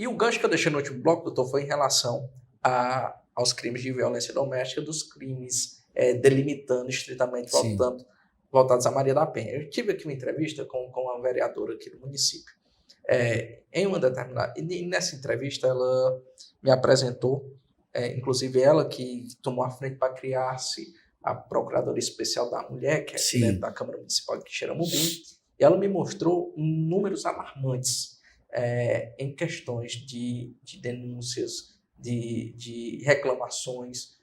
E o gancho que eu deixei no último bloco, doutor, foi em relação aos crimes de violência doméstica, dos crimes delimitando estritamente, voltados a Maria da Penha. Eu tive aqui uma entrevista com uma vereadora aqui do município. Em uma determinada... E nessa entrevista, ela me apresentou, inclusive ela que tomou a frente para criar-se a Procuradoria Especial da Mulher, que é aqui dentro da Câmara Municipal de Quixeramobim, e ela me mostrou números alarmantes em questões de denúncias, de reclamações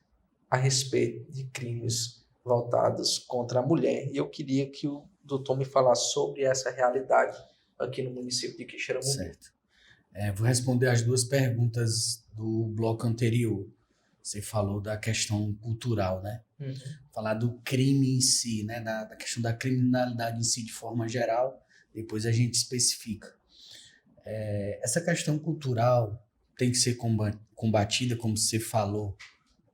a respeito de crimes voltados contra a mulher. E eu queria que o doutor me falasse sobre essa realidade aqui no município de Quixeramobim. Certo. Vou responder as duas perguntas do bloco anterior. Você falou da questão cultural, né? Uhum. Falar do crime em si, né? Da questão da criminalidade em si de forma geral, depois a gente especifica. Essa questão cultural tem que ser combatida, como você falou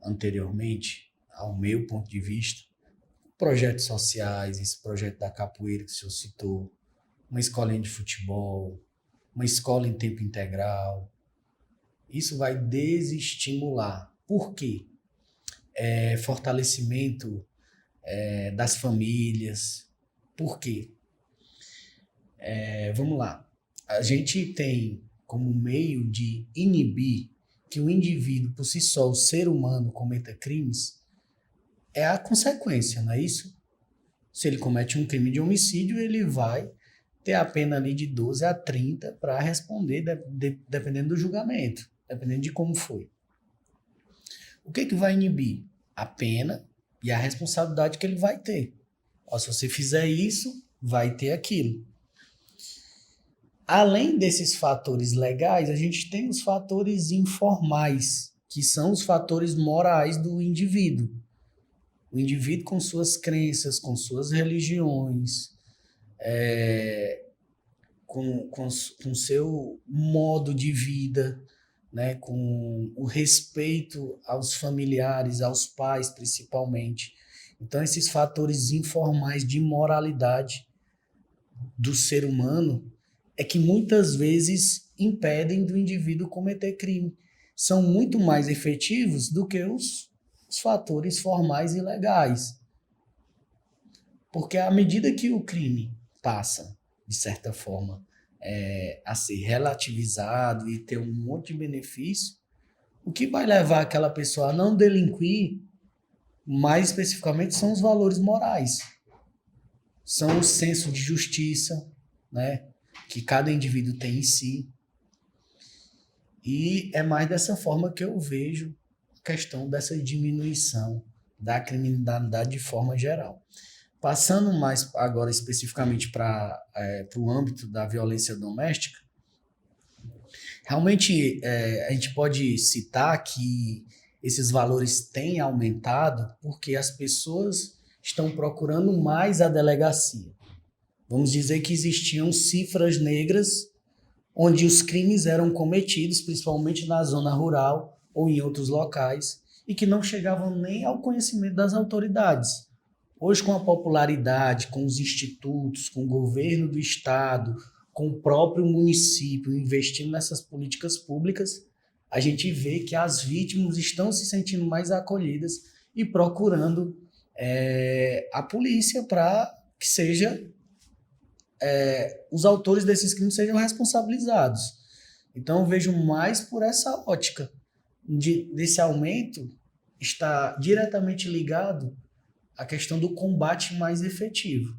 anteriormente, ao meu ponto de vista. Projetos sociais, esse projeto da capoeira que o senhor citou, uma escolinha de futebol, uma escola em tempo integral. Isso vai desestimular. Por quê? Fortalecimento das famílias. Por quê? Vamos lá. A gente tem como meio de inibir que o indivíduo, por si só, o ser humano, cometa crimes, é a consequência, não é isso? Se ele comete um crime de homicídio, ele vai ter a pena ali de 12 a 30 para responder, dependendo do julgamento, dependendo de como foi. O que vai inibir? A pena e a responsabilidade que ele vai ter. Se você fizer isso, vai ter aquilo. Além desses fatores legais, a gente tem os fatores informais, que são os fatores morais do indivíduo. O indivíduo com suas crenças, com suas religiões, com seu modo de vida, né, com o respeito aos familiares, aos pais principalmente. Então, esses fatores informais de moralidade do ser humano é que muitas vezes impedem do indivíduo cometer crime. São muito mais efetivos do que os fatores formais e legais. Porque à medida que o crime passa, de certa forma, a ser relativizado e ter um monte de benefício, o que vai levar aquela pessoa a não delinquir, mais especificamente, são os valores morais. São o senso de justiça, né, que cada indivíduo tem em si. E é mais dessa forma que eu vejo a questão dessa diminuição da criminalidade de forma geral. Passando mais agora especificamente para o âmbito da violência doméstica, realmente a gente pode citar que esses valores têm aumentado porque as pessoas estão procurando mais a delegacia. Vamos dizer que existiam cifras negras onde os crimes eram cometidos, principalmente na zona rural ou em outros locais, e que não chegavam nem ao conhecimento das autoridades. Hoje, com a popularidade, com os institutos, com o governo do estado, com o próprio município investindo nessas políticas públicas, a gente vê que as vítimas estão se sentindo mais acolhidas e procurando a polícia para que os autores desses crimes sejam responsabilizados. Então, eu vejo mais por essa ótica. Desse aumento está diretamente ligado à questão do combate mais efetivo.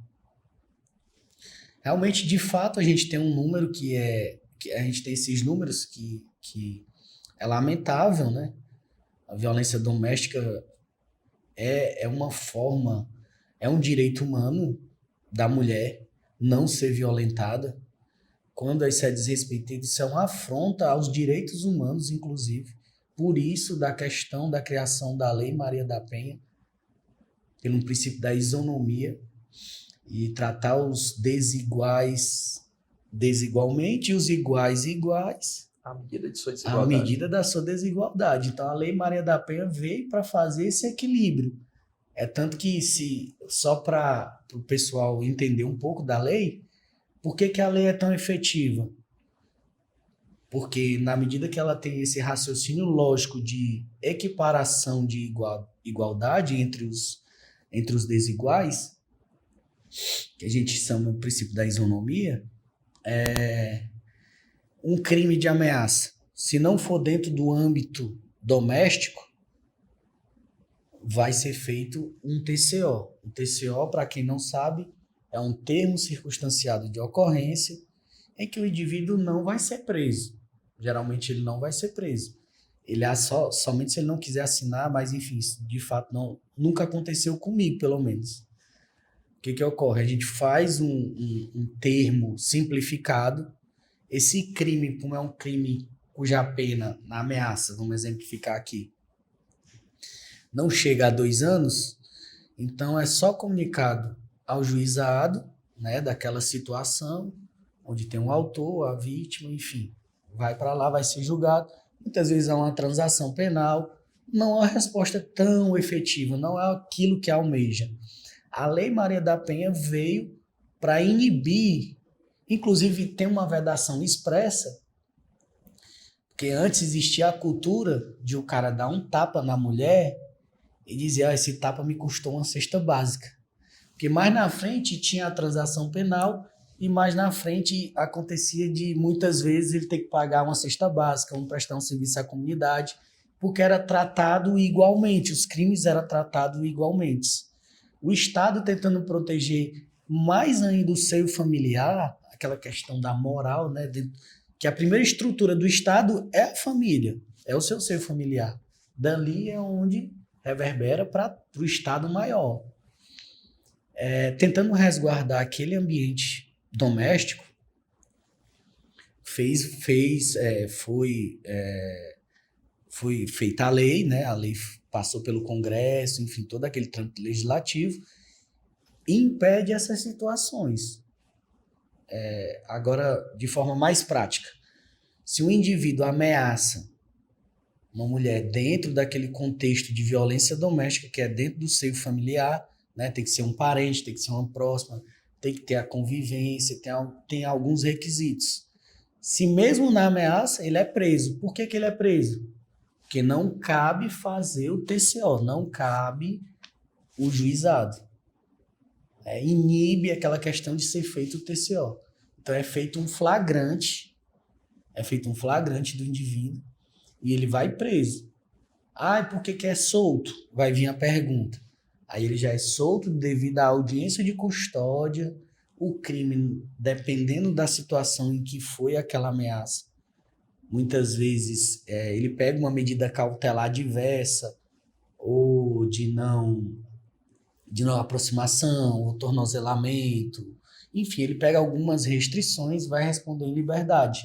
Realmente, de fato, a gente tem um número que a gente tem esses números que é lamentável, né? A violência doméstica é uma forma, é um direito humano da mulher não ser violentada. Quando isso é desrespeitado, isso é uma afronta aos direitos humanos, inclusive. Por isso, da questão da criação da Lei Maria da Penha, pelo princípio da isonomia, e tratar os desiguais desigualmente e os iguais iguais à medida de sua desigualdade. À medida da sua desigualdade. Então, a Lei Maria da Penha veio para fazer esse equilíbrio. Tanto que, só para o pessoal entender um pouco da lei, por que a lei é tão efetiva? Porque na medida que ela tem esse raciocínio lógico de equiparação de igualdade entre os desiguais, que a gente chama o princípio da isonomia, um crime de ameaça, se não for dentro do âmbito doméstico, vai ser feito um TCO. O TCO, para quem não sabe, é um termo circunstanciado de ocorrência em que o indivíduo não vai ser preso. Geralmente ele não vai ser preso. Ele somente se ele não quiser assinar, mas enfim, de fato nunca aconteceu comigo, pelo menos. O que ocorre? A gente faz um termo simplificado. Esse crime, como é um crime cuja pena, na ameaça, vamos exemplificar aqui, não chega a 2 anos, então é só comunicado ao juizado, né, daquela situação, onde tem um autor, a vítima, enfim, vai para lá, vai ser julgado. Muitas vezes é uma transação penal, não é uma resposta tão efetiva, não é aquilo que almeja. A Lei Maria da Penha veio para inibir, inclusive tem uma vedação expressa, porque antes existia a cultura de o cara dar um tapa na mulher e dizer, esse tapa me custou uma cesta básica. Porque mais na frente tinha a transação penal e mais na frente acontecia de muitas vezes ele ter que pagar uma cesta básica, prestar um serviço à comunidade, porque era tratado igualmente, os crimes eram tratados igualmente. O Estado tentando proteger mais ainda o seio familiar, aquela questão da moral, né, que a primeira estrutura do Estado é a família, é o seu seio familiar. Dali é onde reverbera para o Estado maior. Tentando resguardar aquele ambiente doméstico, foi feita a lei, né? A lei passou pelo Congresso, enfim, todo aquele trâmite legislativo, e impede essas situações. Agora, de forma mais prática, se um indivíduo ameaça uma mulher dentro daquele contexto de violência doméstica, que é dentro do seio familiar, né? Tem que ser um parente, tem que ser uma próxima, tem que ter a convivência, tem alguns requisitos. Se mesmo na ameaça, ele é preso. Por que ele é preso? Porque não cabe fazer o TCO, não cabe o juizado. Inibe aquela questão de ser feito o TCO. Então é feito um flagrante do indivíduo e ele vai preso. Por que é solto? Vai vir a pergunta. Aí ele já é solto devido à audiência de custódia, o crime, dependendo da situação em que foi aquela ameaça. Muitas vezes ele pega uma medida cautelar diversa, ou de não aproximação, ou tornozelamento. Enfim, ele pega algumas restrições e vai responder em liberdade.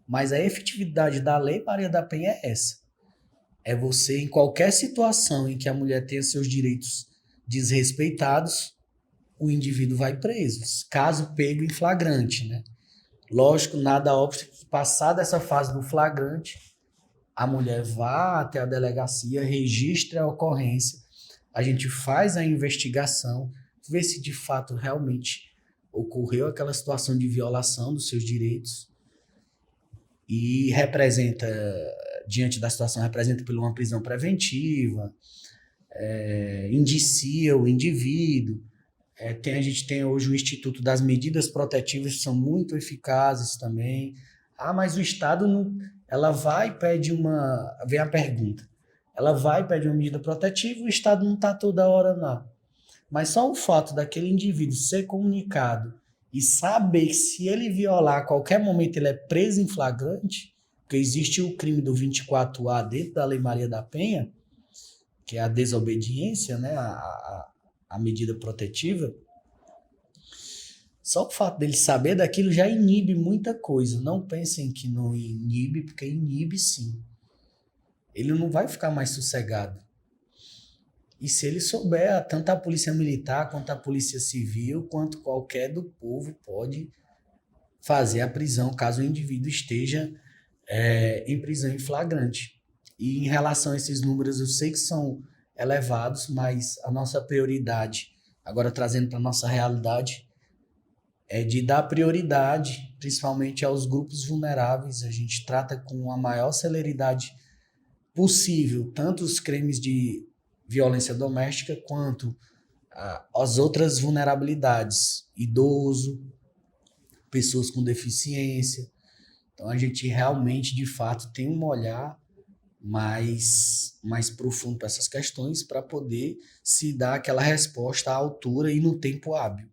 Mas a efetividade da Lei Maria da Penha é essa. É você, em qualquer situação em que a mulher tenha seus direitos desrespeitados, o indivíduo vai preso, caso pego em flagrante, né? Lógico, nada óbvio, passada essa fase do flagrante, a mulher vá até a delegacia, registre a ocorrência, a gente faz a investigação, vê se de fato realmente ocorreu aquela situação de violação dos seus direitos e representa, diante da situação, representa por uma prisão preventiva, indicia o indivíduo. A gente tem hoje o Instituto das Medidas Protetivas, que são muito eficazes também. Mas o Estado não... Ela vai e pede uma... Vem a pergunta. Ela vai e pede uma medida protetiva, o Estado não está toda hora lá. Mas só o fato daquele indivíduo ser comunicado e saber que se ele violar a qualquer momento ele é preso em flagrante, porque existe o crime do 24A dentro da Lei Maria da Penha, que é a desobediência, né, a medida protetiva, só o fato dele saber daquilo já inibe muita coisa. Não pensem que não inibe, porque inibe sim. Ele não vai ficar mais sossegado. E se ele souber, tanto a polícia militar, quanto a polícia civil, quanto qualquer do povo pode fazer a prisão, caso o indivíduo esteja em prisão em flagrante. E em relação a esses números, eu sei que são elevados, mas a nossa prioridade, agora trazendo para a nossa realidade, é de dar prioridade, principalmente aos grupos vulneráveis. A gente trata com a maior celeridade possível, tanto os crimes de violência doméstica quanto as outras vulnerabilidades, idoso, pessoas com deficiência. Então a gente realmente, de fato, tem um olhar mais profundo para essas questões para poder se dar aquela resposta à altura e no tempo hábil.